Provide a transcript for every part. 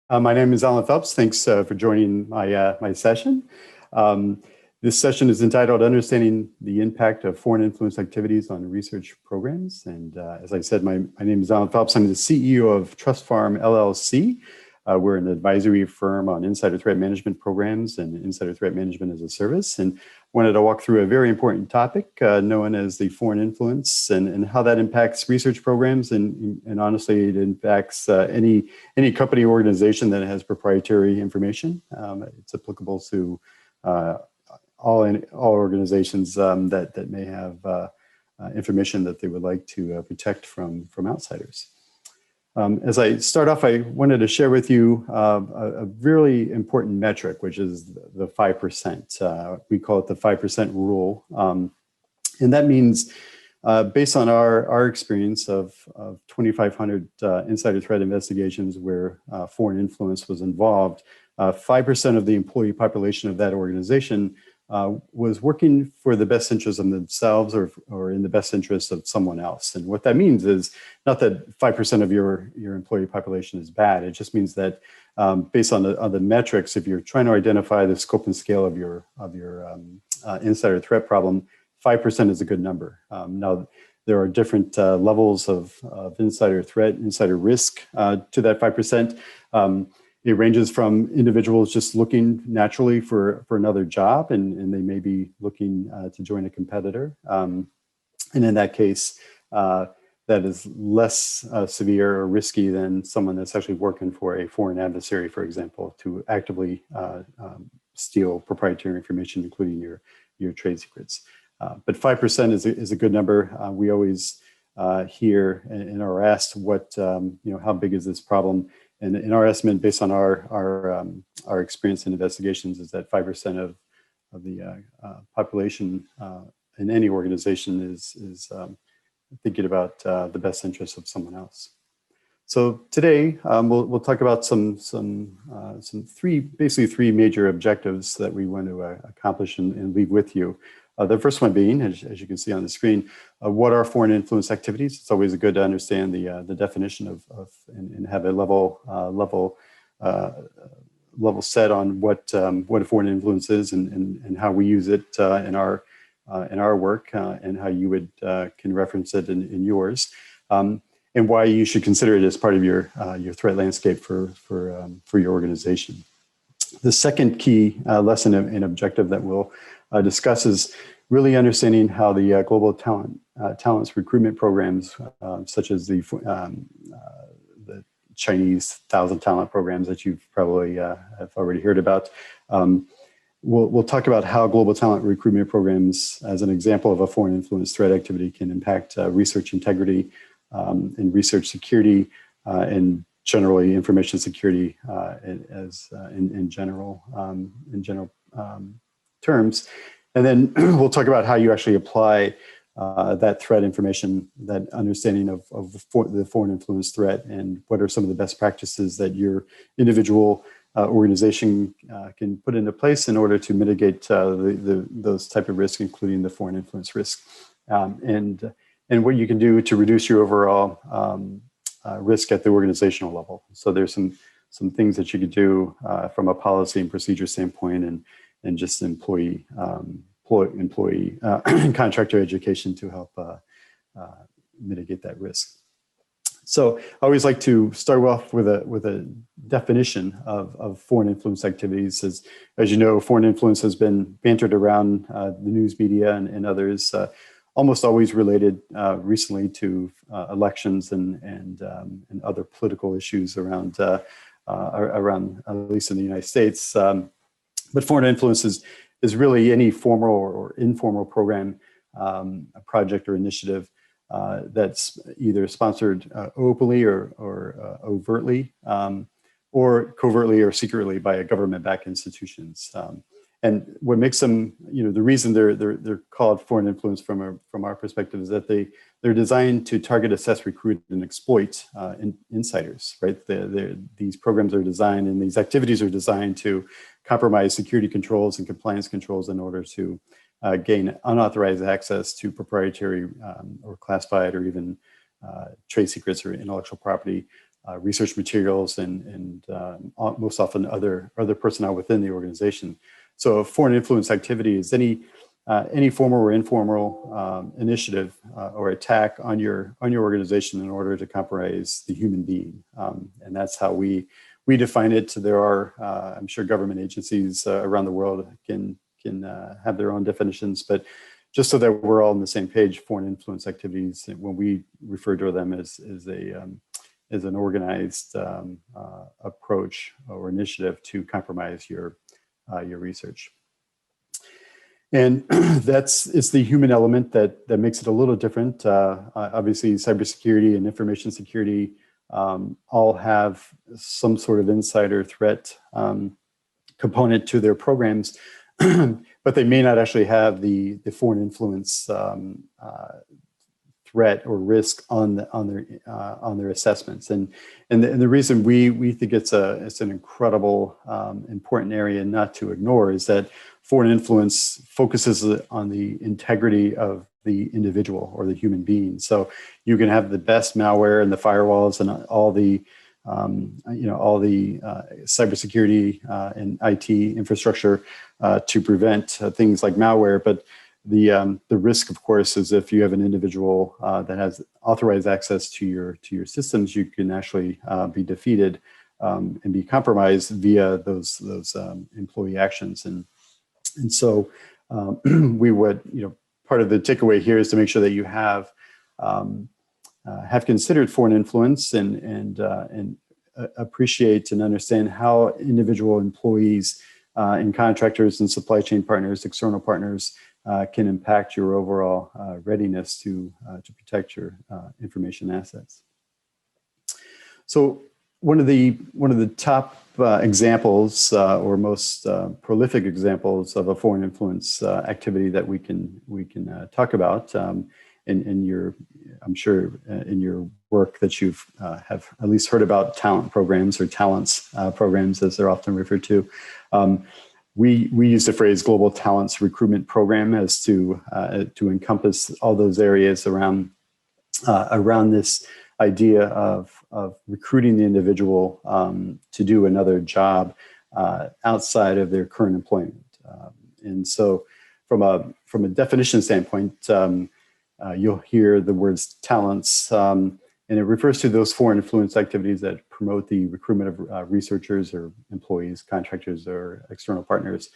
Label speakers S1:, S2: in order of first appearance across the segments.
S1: My name is Alan Phelps. Thanks for joining my session. This session is entitled Understanding the Impact of Foreign Influence Activities on Research Programs. And as I said, my name is Alan Phelps. I'm the CEO of Trust Farm LLC. We're an advisory firm on insider threat management programs and insider threat management as a service. And wanted to walk through a very important topic known as the foreign influence and how that impacts research programs. And honestly, it impacts any company or organization that has proprietary information. It's applicable to all organizations that may have information that they would like to protect from outsiders. As I start off, I wanted to share with you a really important metric, which is the 5%. We call it the 5% rule. And that means, based on our experience of 2,500 insider threat investigations where foreign influence was involved, 5% of the employee population of that organization was working for the best interest of themselves or in the best interest of someone else. And what that means is not that 5% of your employee population is bad. It just means that based on the metrics, if you're trying to identify the scope and scale of your insider threat problem, 5% is a good number. Now, there are different levels of insider threat, insider risk to that 5%. It ranges from individuals just looking naturally for another job, and they may be looking to join a competitor. And in that case, that is less severe or risky than someone that's actually working for a foreign adversary, for example, to actively steal proprietary information, including your trade secrets. But 5% is a good number. We always hear and are asked how big is this problem? And in our estimate, based on our experience in investigations, is that 5% of the population in any organization is thinking about the best interests of someone else. So today we'll talk about some three major objectives that we want to accomplish and leave with you. The first one being, as you can see on the screen, what are foreign influence activities? It's always good to understand the definition of and have a level set on what a foreign influence is and how we use it in our work and how you can reference it in yours, and why you should consider it as part of your threat landscape for your organization. The second key lesson and objective that we'll discuss is really understanding how the global talents recruitment programs, such as the Chinese 1,000 talent programs that you've probably have already heard about. We'll talk about how global talent recruitment programs, as an example of a foreign influence threat activity, can impact research integrity and research security and generally information security in general terms. And then we'll talk about how you actually apply that threat information, that understanding of the foreign influence threat, and what are some of the best practices that your individual organization can put into place in order to mitigate those type of risks, including the foreign influence risk, and what you can do to reduce your overall risk at the organizational level. So there's some things that you could do from a policy and procedure standpoint, and just employee contractor education to help mitigate that risk. So I always like to start off with a definition of foreign influence activities. As you know, foreign influence has been bantered around the news media and others, almost always related recently to elections and other political issues around at least in the United States. But foreign influence is really any formal or informal program, a project or initiative that's either sponsored openly or overtly, or covertly or secretly by a government-backed institutions. And what makes them, the reason they're called foreign influence from our perspective is that they're designed to target, assess, recruit, and exploit insiders, right? These programs are designed, and these activities are designed to compromise security controls and compliance controls in order to gain unauthorized access to proprietary or classified or even trade secrets or intellectual property research materials and most often other personnel within the organization. So foreign influence activity is any formal or informal initiative or attack on your organization in order to compromise the human being, and that's how we define it. There are, I'm sure, government agencies around the world can have their own definitions, but just so that we're all on the same page, foreign influence activities, when we refer to them as an organized approach or initiative to compromise your research. And it's the human element that makes it a little different. Obviously, cybersecurity and information security all have some sort of insider threat component to their programs, but they may not actually have the foreign influence threat or risk on their assessments. And the reason we think it's an incredible important area not to ignore is that foreign influence focuses on the integrity of the individual or the human being. So you can have the best malware and the firewalls and all the cybersecurity and IT infrastructure to prevent things like malware, but the risk, of course, is if you have an individual that has authorized access to your systems, you can actually be defeated and be compromised via those employee actions. And so we would, part of the takeaway here is to make sure that you have considered foreign influence and appreciate and understand how individual employees and contractors and supply chain partners, external partners, can impact your overall readiness to protect your information assets. So one of the top examples or most prolific examples of a foreign influence activity that we can talk about in your, I'm sure in your work that you've have at least heard about talent programs or talents programs as they're often referred to. We use the phrase global talents recruitment program as to encompass all those areas around this idea of recruiting the individual to do another job outside of their current employment. And so from a definition standpoint, you'll hear the words talents, and it refers to those foreign influence activities that promote the recruitment of researchers or employees, contractors, or external partners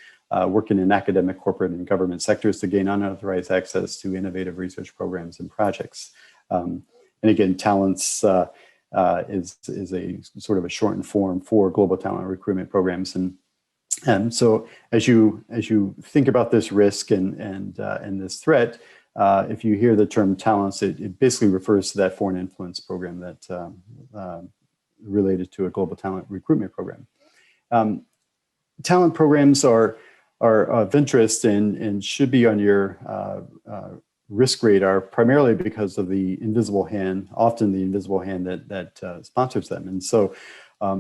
S1: working in academic, corporate, and government sectors to gain unauthorized access to innovative research programs and projects. And again, talents is a sort of a shortened form for global talent recruitment programs. And so as you think about this risk and this threat, if you hear the term talents, it basically refers to that foreign influence program that related to a global talent recruitment program. Talent programs are of interest and should be on your risk radar, primarily because of the invisible hand, often the invisible hand that sponsors them. And so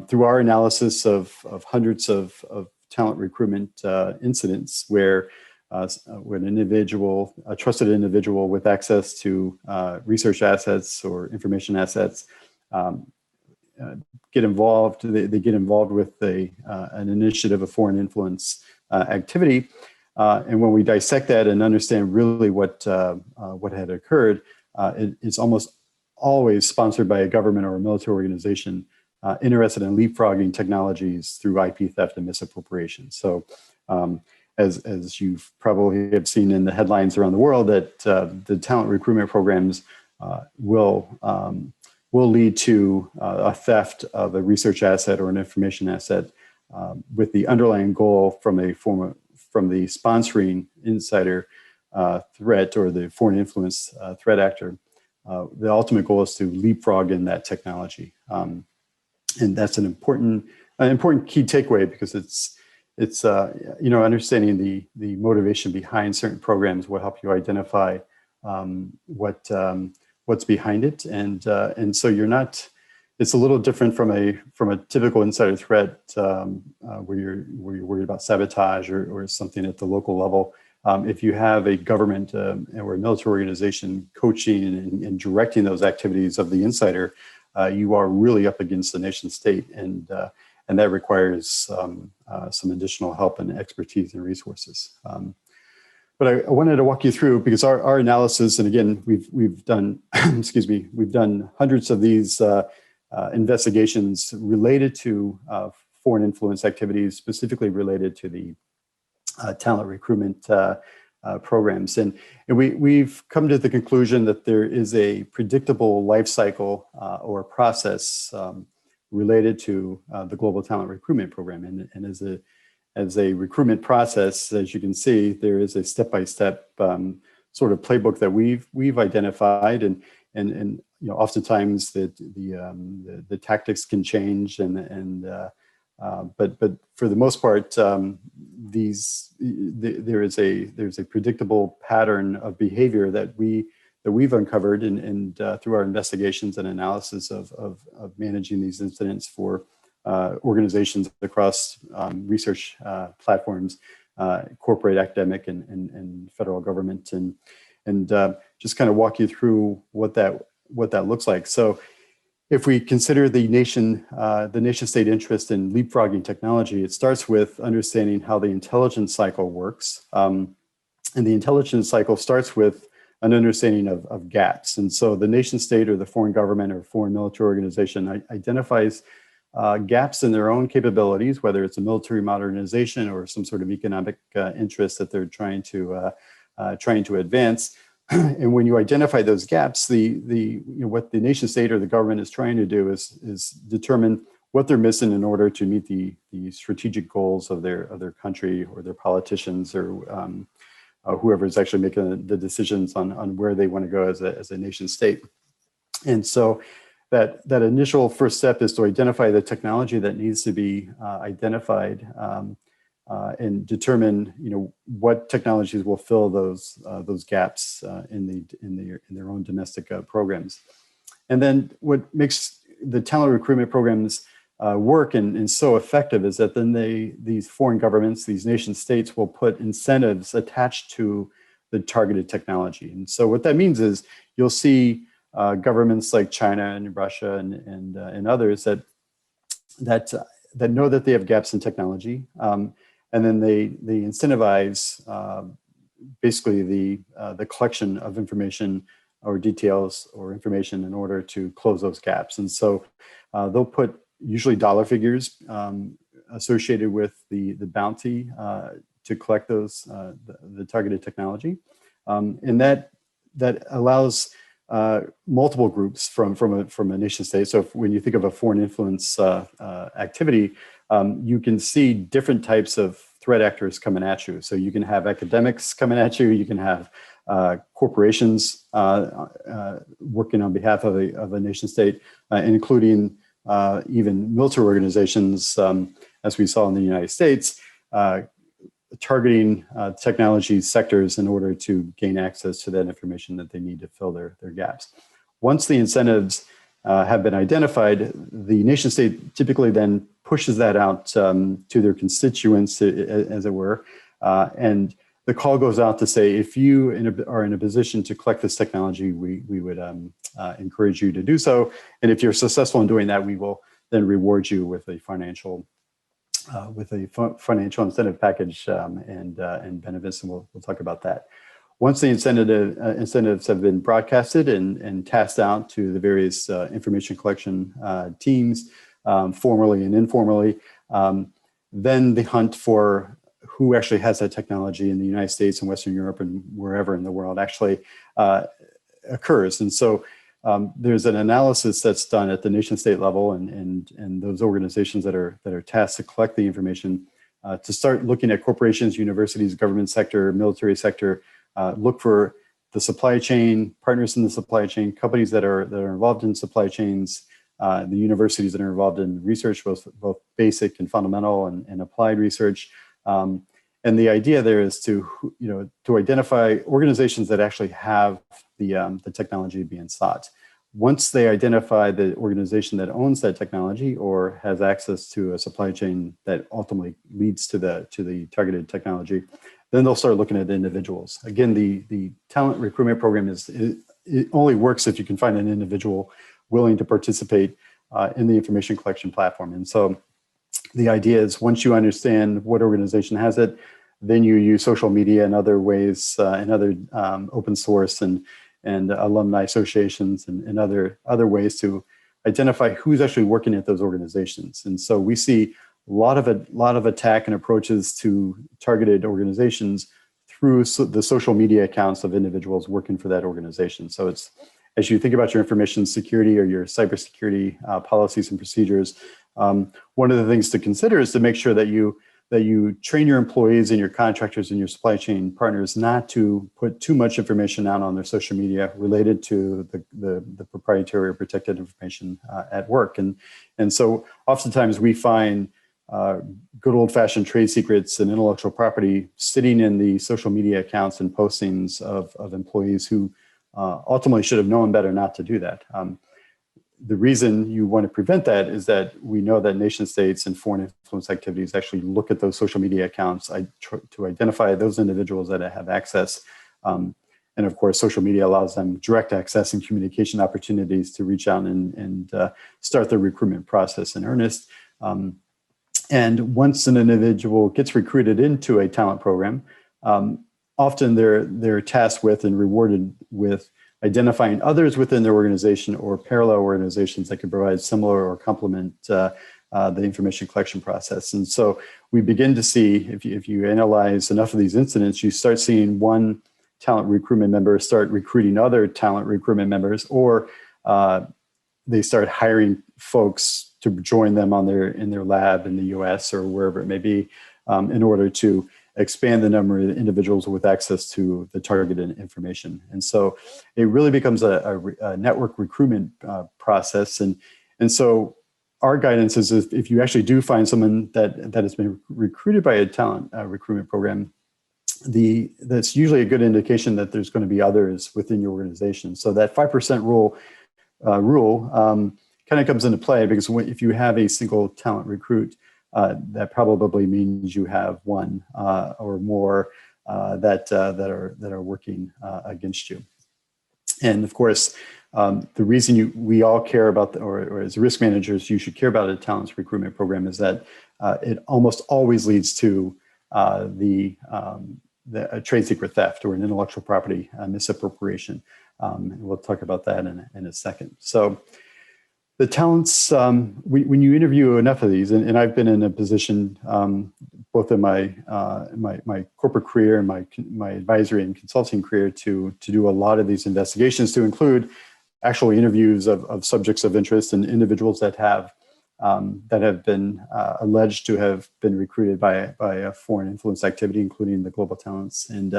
S1: through our analysis of hundreds of talent recruitment incidents where an individual, a trusted individual with access to research assets or information assets get involved, they get involved with an initiative of foreign influence activity. And when we dissect that and understand really what had occurred, it's almost always sponsored by a government or a military organization interested in leapfrogging technologies through IP theft and misappropriation. So as you've probably have seen in the headlines around the world, that the talent recruitment programs will lead to a theft of a research asset or an information asset with the underlying goal from the sponsoring insider threat or the foreign influence threat actor. The ultimate goal is to leapfrog in that technology. And that's an important key takeaway, because it's understanding the motivation behind certain programs will help you identify what's behind it, and so you're not. It's a little different from a typical insider threat where you're worried about sabotage or something at the local level. If you have a government or a military organization coaching and directing those activities of the insider, you are really up against the nation state, and that requires some additional help and expertise and resources. But I wanted to walk you through, because our analysis, and again, we've done, excuse me, we've done hundreds of these investigations related to foreign influence activities, specifically related to the talent recruitment programs. And we've come to the conclusion that there is a predictable life cycle or process related to the global talent recruitment program. And as a recruitment process, as you can see, there is a step-by-step sort of playbook that we've identified, and oftentimes the tactics can change, but for the most part, there's a predictable pattern of behavior that we've uncovered and through our investigations and analysis of managing these incidents for organizations across research platforms, corporate, academic, and federal government, and just kind of walk you through what that looks like. So, if we consider the nation state interest in leapfrogging technology, it starts with understanding how the intelligence cycle works, and the intelligence cycle starts with an understanding of gaps. And so, the nation state or the foreign government or foreign military organization identifies gaps in their own capabilities, whether it's a military modernization or some sort of economic interest that they're trying to advance. And when you identify those gaps, what the nation state or the government is trying to do is determine what they're missing in order to meet the strategic goals of their country or their politicians or whoever is actually making the decisions on where they want to go as a nation state. And so that initial first step is to identify the technology that needs to be identified and determine, what technologies will fill those gaps in their own domestic programs. And then what makes the talent recruitment programs work and so effective is that then these foreign governments, these nation states, will put incentives attached to the targeted technology. And so what that means is you'll see governments like China and Russia and others that know that they have gaps in technology, and then they incentivize basically the collection of information or details or information in order to close those gaps. And so they'll put usually dollar figures associated with the bounty to collect those the targeted technology, and that allows multiple groups from a nation state. So when you think of a foreign influence activity, you can see different types of threat actors coming at you. So you can have academics coming at you. You can have corporations working on behalf of a nation state, including even military organizations, as we saw in the United States, targeting technology sectors in order to gain access to that information that they need to fill their gaps. Once the incentives have been identified, the nation state typically then pushes that out to their constituents, as it were, and the call goes out to say, if you are in a position to collect this technology, we would encourage you to do so. And if you're successful in doing that, we will then reward you with a financial incentive package and benefits, and we'll talk about that. Once the incentives have been broadcasted and tasked out to the various information collection teams, formally and informally, then the hunt for who actually has that technology in the United States and Western Europe and wherever in the world actually occurs. And so there's an analysis that's done at the nation state level and those organizations that are tasked to collect the information to start looking at corporations, universities, government sector, military sector, look for the supply chain, partners in the supply chain, companies that are involved in supply chains, the universities that are involved in research, both basic and fundamental and applied research. And the idea there is to identify organizations that actually have the technology being sought. Once they identify the organization that owns that technology or has access to a supply chain that ultimately leads to the targeted technology, then they'll start looking at the individuals. Again, the talent recruitment program it only works if you can find an individual willing to participate in the information collection platform. And so the idea is once you understand what organization has it, then you use social media and other ways and other open source and alumni associations and other ways to identify who's actually working at those organizations. And so we see a lot of attack and approaches to targeted organizations through the social media accounts of individuals working for that organization. So it's, as you think about your information security or your cybersecurity policies and procedures, one of the things to consider is to make sure that you train your employees and your contractors and your supply chain partners not to put too much information out on their social media related to the proprietary or protected information at work. And so oftentimes we find good old-fashioned trade secrets and intellectual property sitting in the social media accounts and postings of employees who ultimately should have known better not to do that. The reason you want to prevent that is that we know that nation states and foreign influence activities actually look at those social media accounts to identify those individuals that have access. And of course, social media allows them direct access and communication opportunities to reach out and start the recruitment process in earnest. And once an individual gets recruited into a talent program, often they're tasked with and rewarded with identifying others within their organization or parallel organizations that could provide similar or complement the information collection process. And so we begin to see, if you analyze enough of these incidents, you start seeing one talent recruitment member start recruiting other talent recruitment members, or they start hiring folks to join them in their lab in the US or wherever it may be, in order to expand the number of individuals with access to the targeted information. And so it really becomes a network recruitment process. And so our guidance is if you actually do find someone that has been recruited by a talent recruitment program, that's usually a good indication that there's going to be others within your organization. So that 5% rule kind of comes into play, because if you have a single talent recruit, that probably means you have one or more that are working against you. And of course, the reason we all care about, or as risk managers, you should care about a talent recruitment program is that it almost always leads to a trade secret theft or an intellectual property misappropriation. And we'll talk about that in a second. So the talents, when you interview enough of these, and I've been in a position both in my corporate career and my advisory and consulting career to do a lot of these investigations, to include actual interviews of subjects of interest and individuals that have been alleged to have been recruited by a foreign influence activity, including the global talents, and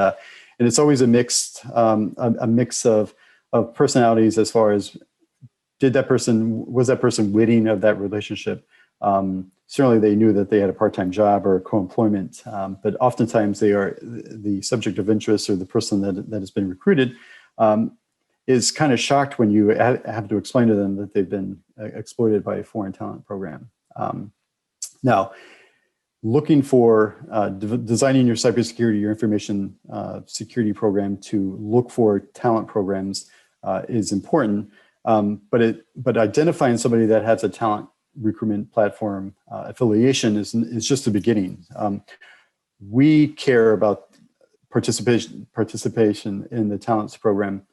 S1: it's always a mix of personalities as far as was that person witting of that relationship? Certainly they knew that they had a part-time job or co-employment, but oftentimes they are the subject of interest, or the person that has been recruited is kind of shocked when you have to explain to them that they've been exploited by a foreign talent program. Now, looking for designing your cybersecurity, your information security program to look for talent programs is important. But identifying somebody that has a talent recruitment platform affiliation is just the beginning. We care about participation in the talents program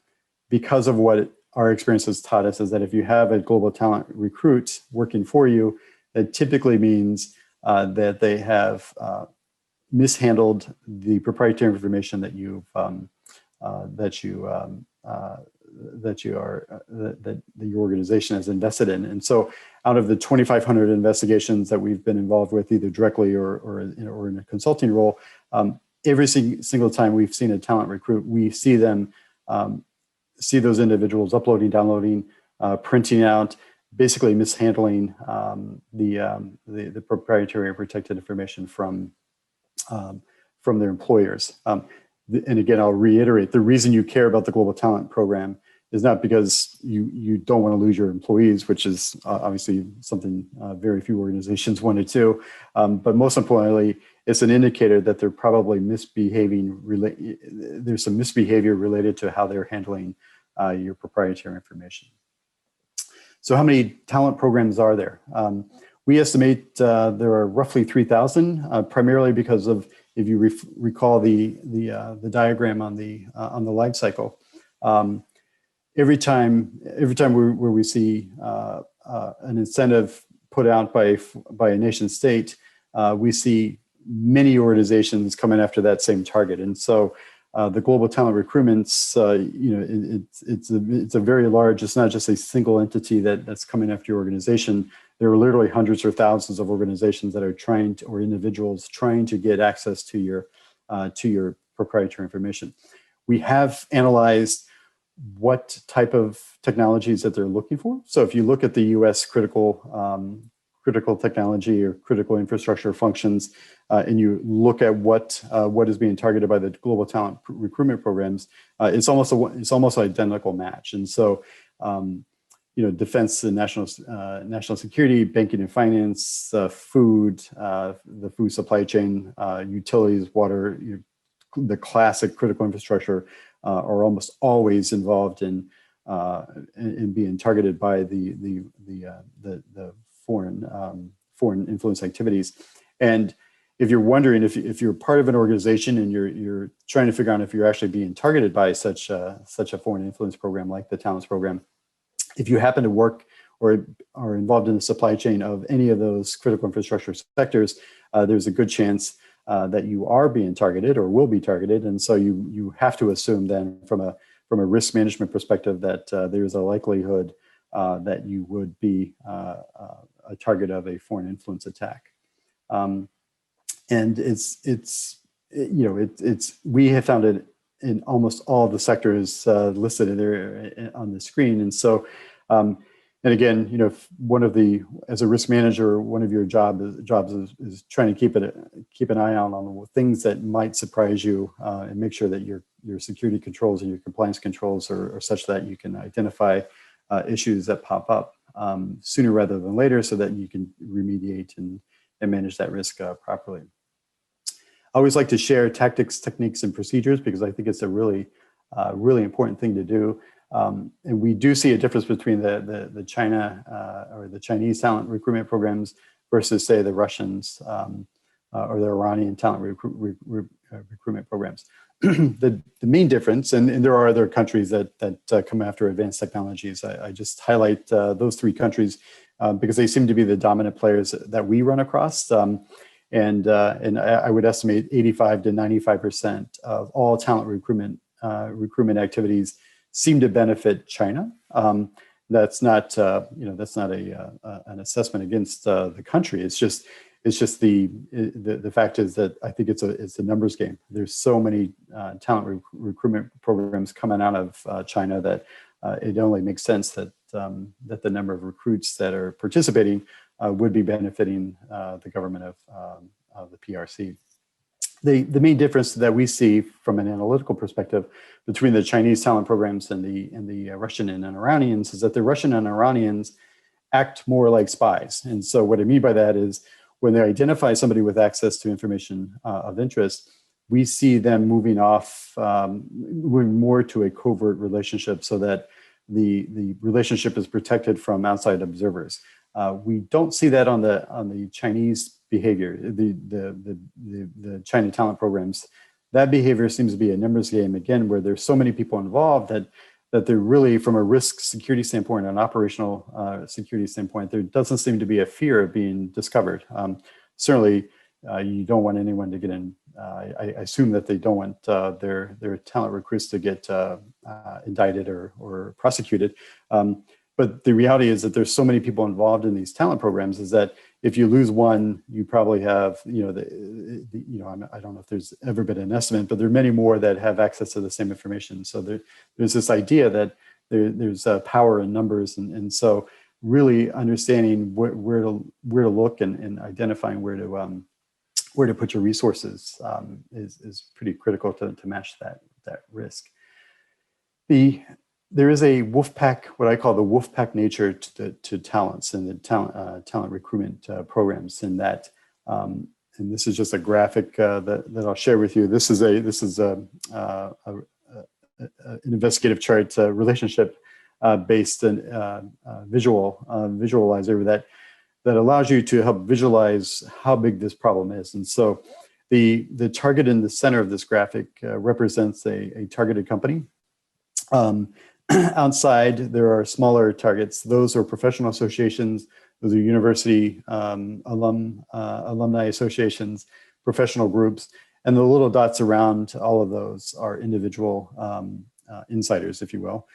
S1: because of what our experience has taught us, is that if you have a global talent recruit working for you, that typically means that they have mishandled the proprietary information that your organization has invested in. And so out of the 2,500 investigations that we've been involved with, either directly or in a consulting role, every single time we've seen a talent recruit, we see them see those individuals uploading, downloading, printing out, basically mishandling the proprietary and protected information from their employers. And again, I'll reiterate, the reason you care about the Global Talent Program is not because you don't want to lose your employees, which is obviously something very few organizations want to do. But most importantly, it's an indicator that they're probably misbehaving. There's some misbehavior related to how they're handling your proprietary information. So how many talent programs are there? We estimate there are roughly 3,000, primarily because of, if you recall the diagram on the life cycle. Every time where we see an incentive put out by a nation state, we see many organizations coming after that same target. And so the global talent recruitment's, it's a very large, it's not just a single entity that's coming after your organization. There are literally hundreds or thousands of organizations that are trying to, or individuals trying to get access to your proprietary information. We have analyzed what type of technologies that they're looking for. So if you look at the U.S. critical technology or critical infrastructure functions, and you look at what is being targeted by the global talent recruitment programs, it's almost an identical match. And so, defense and national security, banking and finance, food, the food supply chain, utilities, water, the classic critical infrastructure are almost always involved in being targeted by the foreign influence activities. And if you're wondering if you're part of an organization and you're trying to figure out if you're actually being targeted by such a foreign influence program like the Talents program, if you happen to work or are involved in the supply chain of any of those critical infrastructure sectors, there's a good chance that you are being targeted or will be targeted. And so you have to assume then from a risk management perspective that there's a likelihood that you would be a target of a foreign influence attack. And we have found it in almost all of the sectors listed there on the screen. And so, and again, one of as a risk manager, one of your jobs is trying to keep an eye out on things that might surprise you and make sure that your security controls and your compliance controls are such that you can identify issues that pop up sooner rather than later, so that you can remediate and manage that risk properly. I always like to share tactics, techniques, and procedures because I think it's a really important thing to do. And we do see a difference between the China or the Chinese talent recruitment programs versus, say, the Russians or the Iranian talent recruitment programs. The main difference, and there are other countries that come after advanced technologies. I just highlight those three countries because they seem to be the dominant players that we run across. And I would estimate 85 to 95% of all talent recruitment activities seem to benefit China. That's not an assessment against the country. It's just the fact is that I think it's a numbers game. There's so many talent recruitment programs coming out of China that it only makes sense that the number of recruits that are participating would be benefiting the government of the PRC. The main difference that we see from an analytical perspective between the Chinese talent programs and the Russian and Iranians is that the Russian and Iranians act more like spies. And so what I mean by that is when they identify somebody with access to information of interest, we see them moving more to a covert relationship so that the relationship is protected from outside observers. We don't see that on the Chinese behavior, the China talent programs. That behavior seems to be a numbers game, again, where there's so many people involved that they're really, from a risk security standpoint, an operational security standpoint, there doesn't seem to be a fear of being discovered. Certainly, you don't want anyone to get in. I assume that they don't want their talent recruits to get indicted or prosecuted. But the reality is that there's so many people involved in these talent programs is that if you lose one, you probably have, I don't know if there's ever been an estimate, but there are many more that have access to the same information. So there's this idea that there's power in numbers. And so really understanding where to look and identifying where to put your resources is pretty critical to match that risk. There is a wolf pack, what I call the wolf pack nature to talents and the talent recruitment programs. In that, and this is just a graphic that I'll share with you. This is an investigative chart relationship based visualizer that allows you to help visualize how big this problem is. And so the target in the center of this graphic represents a targeted company. Outside, there are smaller targets. Those are professional associations. Those are university alumni associations, professional groups. And the little dots around all of those are individual insiders, if you will.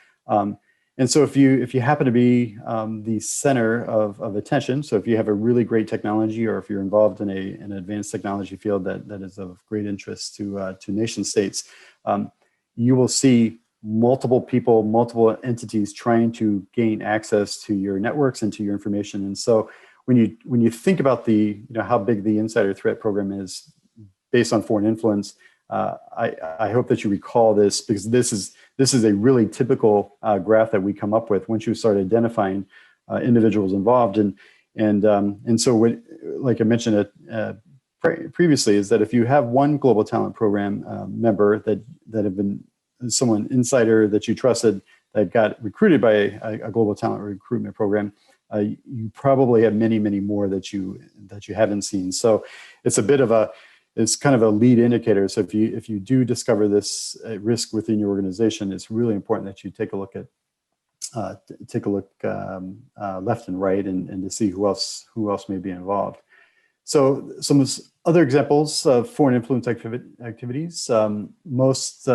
S1: And so if you happen to be the center of attention, so if you have a really great technology, or if you're involved in an advanced technology field that is of great interest to nation states, you will see multiple people, multiple entities trying to gain access to your networks and to your information. And so when you think about how big the insider threat program is based on foreign influence, I hope that you recall this, because this is a really typical graph that we come up with once you start identifying individuals involved. And so what, like I mentioned previously, is that if you have one global talent program member that have been someone insider that you trusted that got recruited by a global talent recruitment program, you probably have many more that you haven't seen. So it's kind of a lead indicator. So if you do discover this risk within your organization, it's really important that you take a look left and right and to see who else may be involved. So some other examples of foreign influence activities. Most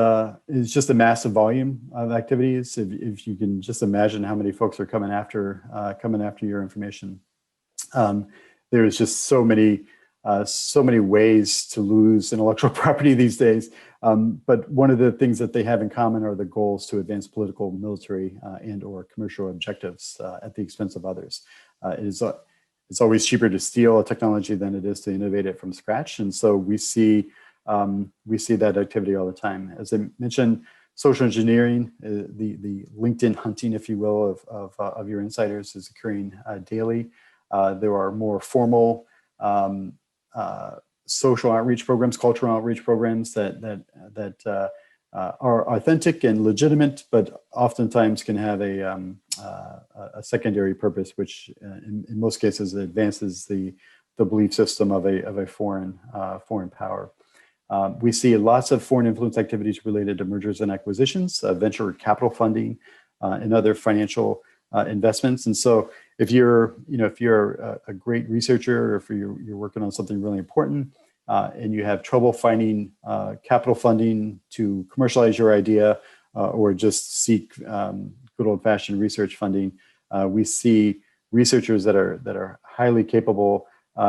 S1: is just a massive volume of activities. If you can just imagine how many folks are coming after your information. There's just so many ways to lose intellectual property these days. But one of the things that they have in common are the goals to advance political, military, and/or commercial objectives at the expense of others. It's always cheaper to steal a technology than it is to innovate it from scratch. And so we see that activity all the time. As I mentioned, social engineering, the LinkedIn hunting, if you will, of your insiders is occurring daily. There are more formal social outreach programs, cultural outreach programs that are authentic and legitimate, but oftentimes can have a secondary purpose, which in most cases advances the belief system of a foreign power. We see lots of foreign influence activities related to mergers and acquisitions, venture capital funding, and other financial investments. And so if you're a great researcher, or if you're working on something really important, and you have trouble finding capital funding to commercialize your idea, or just seek good old-fashioned research funding, we see researchers that are highly capable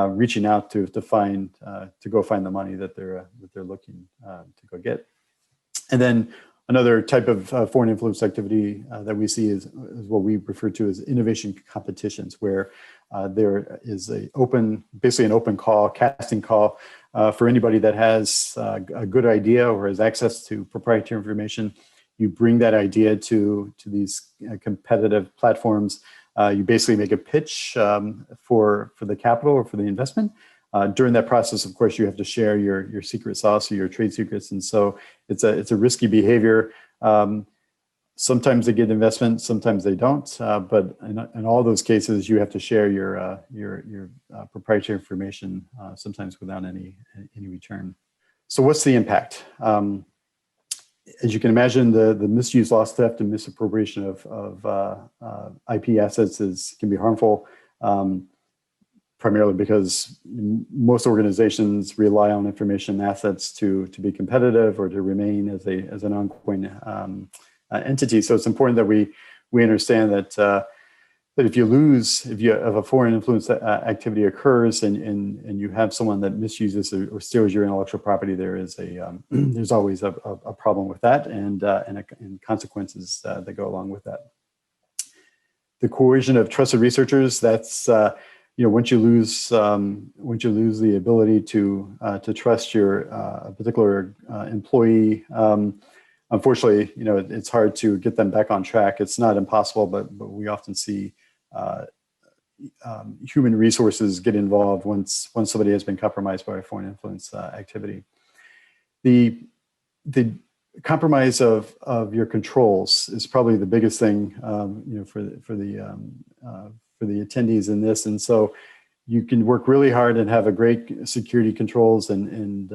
S1: reaching out to go find the money that they're looking to go get. And then another type of foreign influence activity that we see is what we refer to as innovation competitions, where there is basically an open call, casting call for anybody that has a good idea or has access to proprietary information. You bring that idea to these competitive platforms. You basically make a pitch for the capital or for the investment. During that process, of course, you have to share your secret sauce or your trade secrets, and so it's a risky behavior. Sometimes they get investment, sometimes they don't. But in all those cases, you have to share your proprietary information, sometimes without any return. So, what's the impact? As you can imagine, the misuse, loss, theft, and misappropriation of IP assets can be harmful. Primarily because most organizations rely on information assets to be competitive or to remain as an ongoing entity. So it's important that we understand that if a foreign influence activity occurs and you have someone that misuses or steals your intellectual property, there's always a problem with that and consequences that go along with that. The coercion of trusted researchers, that's once you lose the ability to trust your particular employee, unfortunately, it's hard to get them back on track. It's not impossible, but we often see human resources get involved once somebody has been compromised by a foreign influence activity. The compromise of your controls is probably the biggest thing, for the attendees in this. And so you can work really hard and have a great security controls and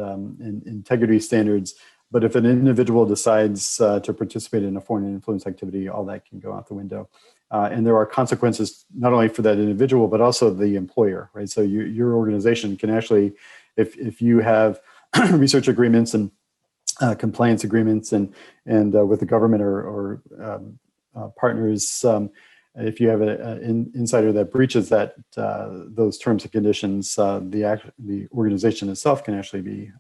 S1: integrity standards. But if an individual decides to participate in a foreign influence activity, all that can go out the window. And there are consequences not only for that individual, but also the employer, right? So your organization can actually, if you have research agreements and compliance agreements and with the government or partners, if you have an insider that breaches those terms and conditions, the organization itself can actually be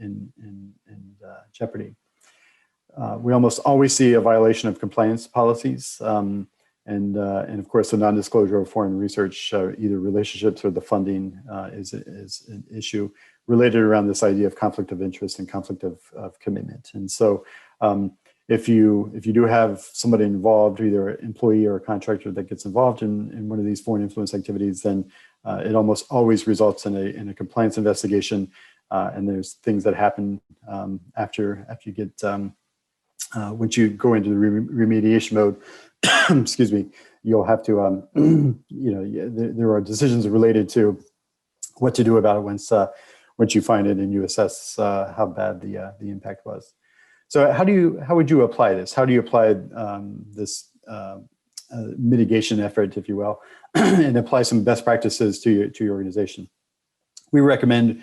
S1: in jeopardy. We almost always see a violation of compliance policies, and of course the non-disclosure of foreign research, either relationships or the funding is an issue related around this idea of conflict of interest and conflict of commitment. And so if you do have somebody involved, either an employee or a contractor that gets involved in one of these foreign influence activities, then it almost always results in a compliance investigation. And there's things that happen after you get once you go into the remediation mode. Excuse me. You'll have to there are decisions related to what to do about it once you find it and you assess how bad the impact was. So how would you apply this? How do you apply this mitigation effort, if you will, and apply some best practices to your organization? We recommend,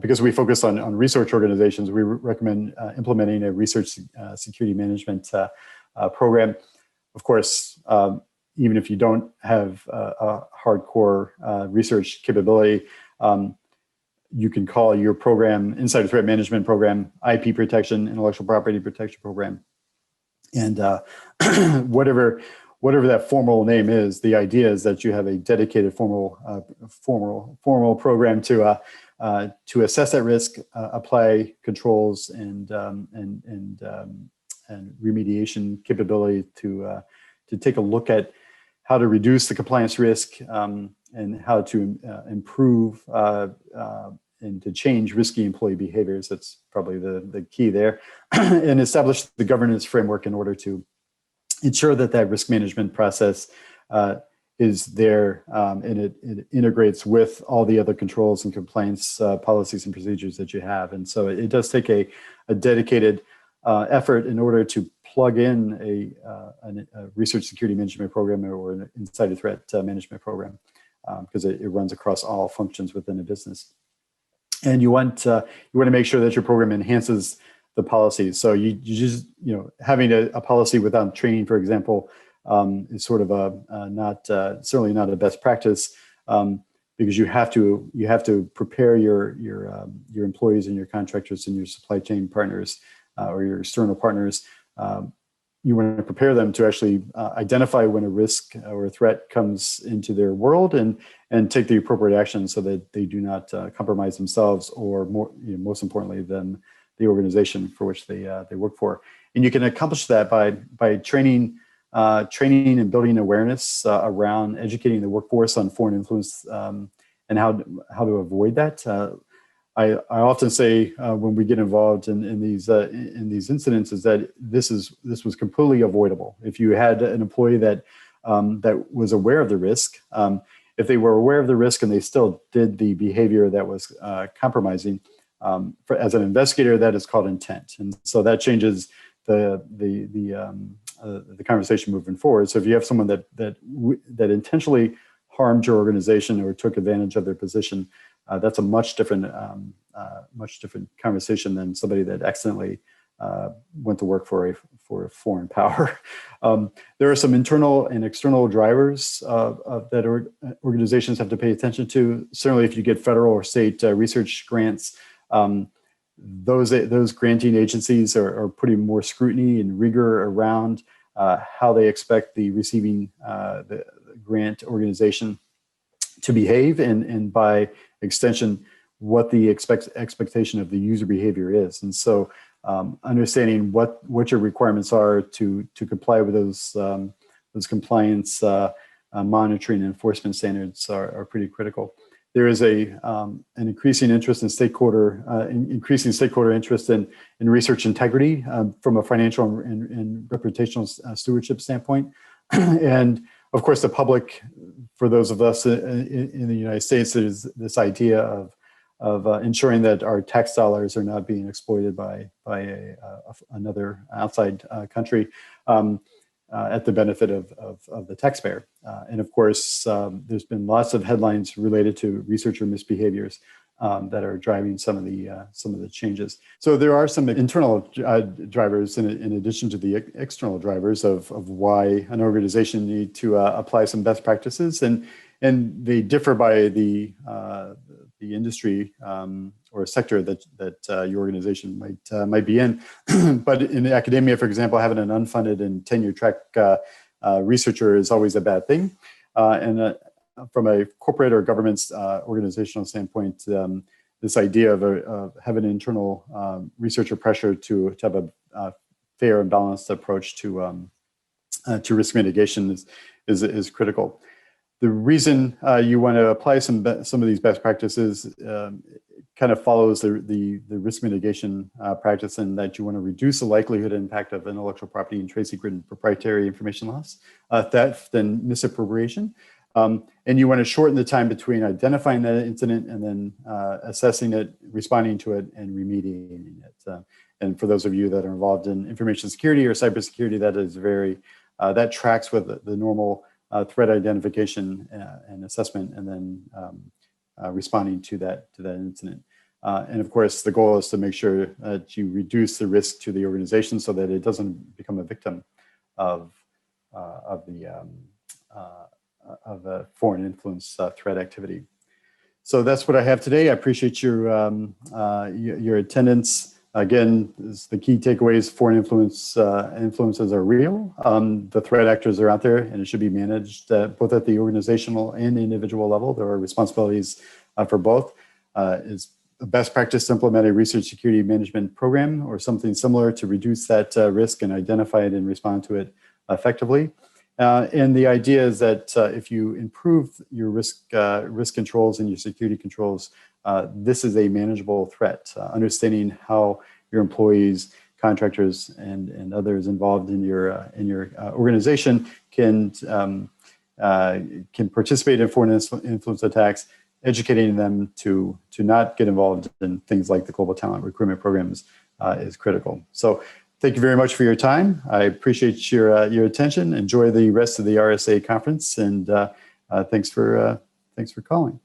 S1: because we focus on research organizations, we recommend implementing a research security management program. Of course, even if you don't have a hardcore research capability, you can call your program Insider Threat Management Program, IP Protection, Intellectual Property Protection Program. And whatever that formal name is, the idea is that you have a dedicated formal program to assess that risk, apply controls and remediation capability to take a look at how to reduce the compliance risk and how to improve and to change risky employee behaviors. That's probably the key there. And establish the governance framework in order to ensure that risk management process is there and it integrates with all the other controls and compliance policies and procedures that you have. And so it does take a dedicated effort in order to plug in a research security management program or an insider threat management program, because it runs across all functions within a business. And you want to make sure that your program enhances the policies. So you just having a policy without training, for example, is sort of certainly not a best practice, because you have to prepare your employees and your contractors and your supply chain partners or your external partners. You want to prepare them to actually identify when a risk or a threat comes into their world and take the appropriate action so that they do not compromise themselves or, most importantly, the organization for which they work for. And you can accomplish that by training and building awareness around educating the workforce on foreign influence and how to avoid that. I often say when we get involved in these incidents is that this was completely avoidable. If you had an employee that was aware of the risk, if they were aware of the risk and they still did the behavior that was compromising, as an investigator, that is called intent, and so that changes the conversation moving forward. So if you have someone that intentionally harmed your organization or took advantage of their position, that's a much different conversation than somebody that accidentally went to work for a foreign power. There are some internal and external drivers that organizations have to pay attention to. Certainly, if you get federal or state research grants, those granting agencies are putting more scrutiny and rigor around how they expect the receiving the grant organization to behave, and by extension, what the expectation of the user behavior is. And so understanding what your requirements are to comply with those compliance monitoring and enforcement standards are pretty critical. there is an increasing interest in increasing stakeholder interest in research integrity from a financial and reputational stewardship standpoint. And of course, the public, for those of us in the United States, there's this idea of ensuring that our tax dollars are not being exploited by another outside country at the benefit of the taxpayer. And of course, there's been lots of headlines related to researcher misbehaviors that are driving some of the changes. So there are some internal drivers in addition to the external drivers of why an organization need to apply some best practices, and they differ by the industry or sector that your organization might be in. But in academia, for example, having an unfunded and tenure track researcher is always a bad thing. And from a corporate or government's organizational standpoint, this idea of having an internal researcher pressure to have a fair and balanced approach to risk mitigation is critical. The reason you want to apply some of these best practices kind of follows the risk mitigation practice, in that you want to reduce the likelihood and impact of intellectual property and trade secret and proprietary information loss, theft, and misappropriation. And you want to shorten the time between identifying that incident and then assessing it, responding to it, and remediating it. And for those of you that are involved in information security or cybersecurity, that is that tracks with the normal threat identification and assessment, and then responding to that incident. And of course, the goal is to make sure that you reduce the risk to the organization so that it doesn't become a victim of a foreign influence threat activity. So that's what I have today. I appreciate your attendance. Again, the key takeaways: foreign influences are real. The threat actors are out there, and it should be managed both at the organizational and individual level. There are responsibilities for both. It's a best practice to implement a research security management program or something similar to reduce that risk and identify it and respond to it effectively. And the idea is that if you improve your risk controls and your security controls, this is a manageable threat. Understanding how your employees, contractors, and others involved in your organization can participate in foreign influence attacks, educating them to not get involved in things like the global talent recruitment programs is critical. So thank you very much for your time. I appreciate your attention. Enjoy the rest of the RSA conference, and thanks for calling.